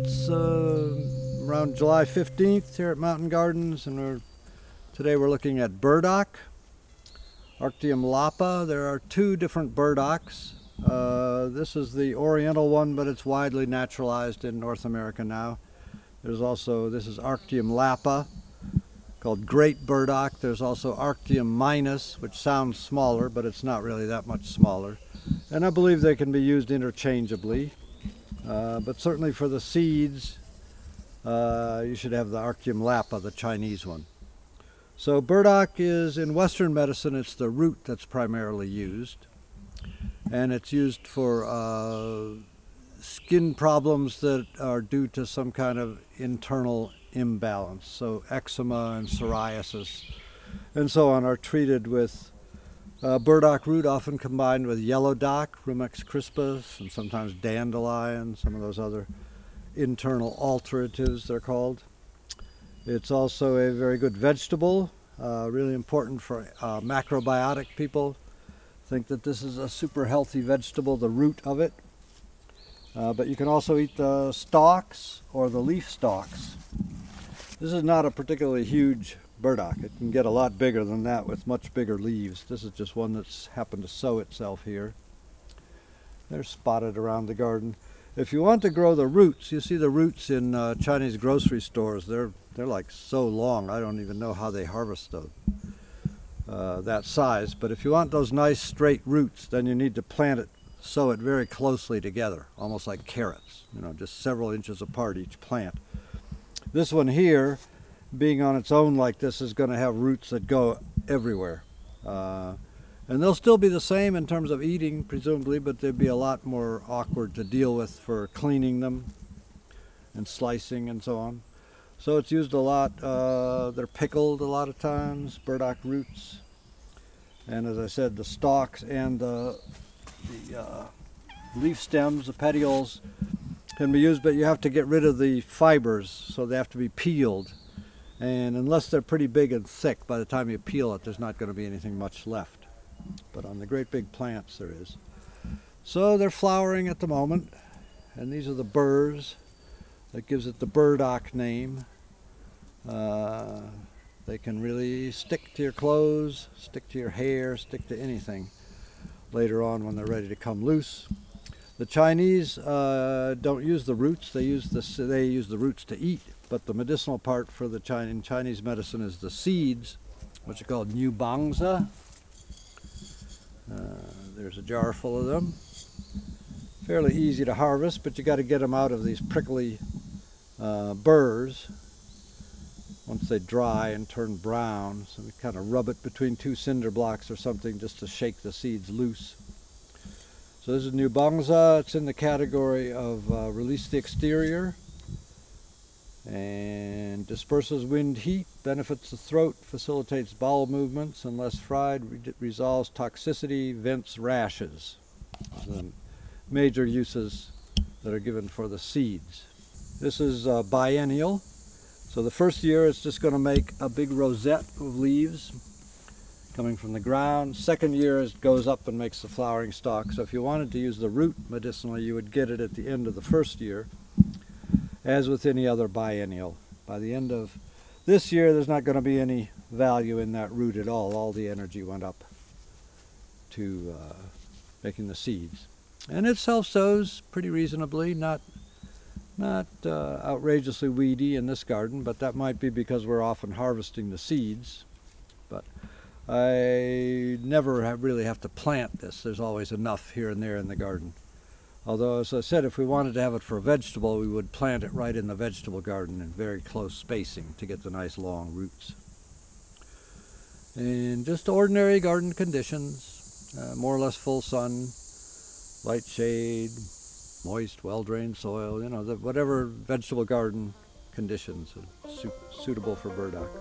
It's around July 15th here at Mountain Gardens, and today we're looking at burdock, Arctium lappa. There are two different burdocks. This is the oriental one, but it's widely naturalized in North America now. There's also, this is Arctium lappa, called great burdock. There's also Arctium minus, which sounds smaller, but it's not really that much smaller. And I believe they can be used interchangeably. But certainly for the seeds, you should have the Arctium lappa, the Chinese one. So burdock is, in Western medicine, it's the root that's primarily used. And it's used for skin problems that are due to some kind of internal imbalance. So eczema and psoriasis and so on are treated with burdock root, often combined with yellow dock, Rumex crispus, and sometimes dandelion, some of those other internal alteratives they're called. It's also a very good vegetable, really important for macrobiotic people. Think that this is a super healthy vegetable, the root of it. But you can also eat the stalks or the leaf stalks. This is not a particularly huge burdock. It can get a lot bigger than that with much bigger leaves. This is just one that's happened to sow itself here. They're spotted around the garden. If you want to grow the roots, you see the roots in Chinese grocery stores. They're like so long. I don't even know how they harvest those, that size. But if you want those nice straight roots, then you need to plant it, sow it very closely together, almost like carrots, just several inches apart each plant. This one here, being on its own like this, is going to have roots that go everywhere. And they'll still be the same in terms of eating, presumably, but they'd be a lot more awkward to deal with for cleaning them and slicing and so on. So it's used a lot. They're pickled a lot of times, burdock roots. And as I said, the stalks and the leaf stems, the petioles, can be used, but you have to get rid of the fibers, so they have to be peeled. And unless they're pretty big and thick, by the time you peel it, there's not going to be anything much left. But on the great big plants, there is. So they're flowering at the moment, and these are the burrs. That gives it the burdock name. They can really stick to your clothes, stick to your hair, stick to anything later on when they're ready to come loose. The Chinese don't use the roots. They use the roots to eat. But the medicinal part for the in Chinese medicine is the seeds, which are called new bangza. There's a jar full of them. Fairly easy to harvest, but you got to get them out of these prickly burrs once they dry and turn brown. So we kind of rub it between two cinder blocks or something just to shake the seeds loose. So this is new bangza. It's in the category of release the exterior. And disperses wind heat, benefits the throat, facilitates bowel movements, unless fried, resolves toxicity, vents rashes. Those are the major uses that are given for the seeds. This is biennial. So the first year it's just going to make a big rosette of leaves coming from the ground. Second year it goes up and makes the flowering stalk. So if you wanted to use the root medicinally, you would get it at the end of the first year. As with any other biennial. By the end of this year, there's not going to be any value in that root at all. All the energy went up to making the seeds. And it self-sows pretty reasonably, not outrageously weedy in this garden, but that might be because we're often harvesting the seeds. But I never really have to plant this. There's always enough here and there in the garden. Although, as I said, if we wanted to have it for a vegetable, we would plant it right in the vegetable garden in very close spacing to get the nice long roots. And just ordinary garden conditions, more or less full sun, light shade, moist, well-drained soil, whatever vegetable garden conditions are suitable for burdock.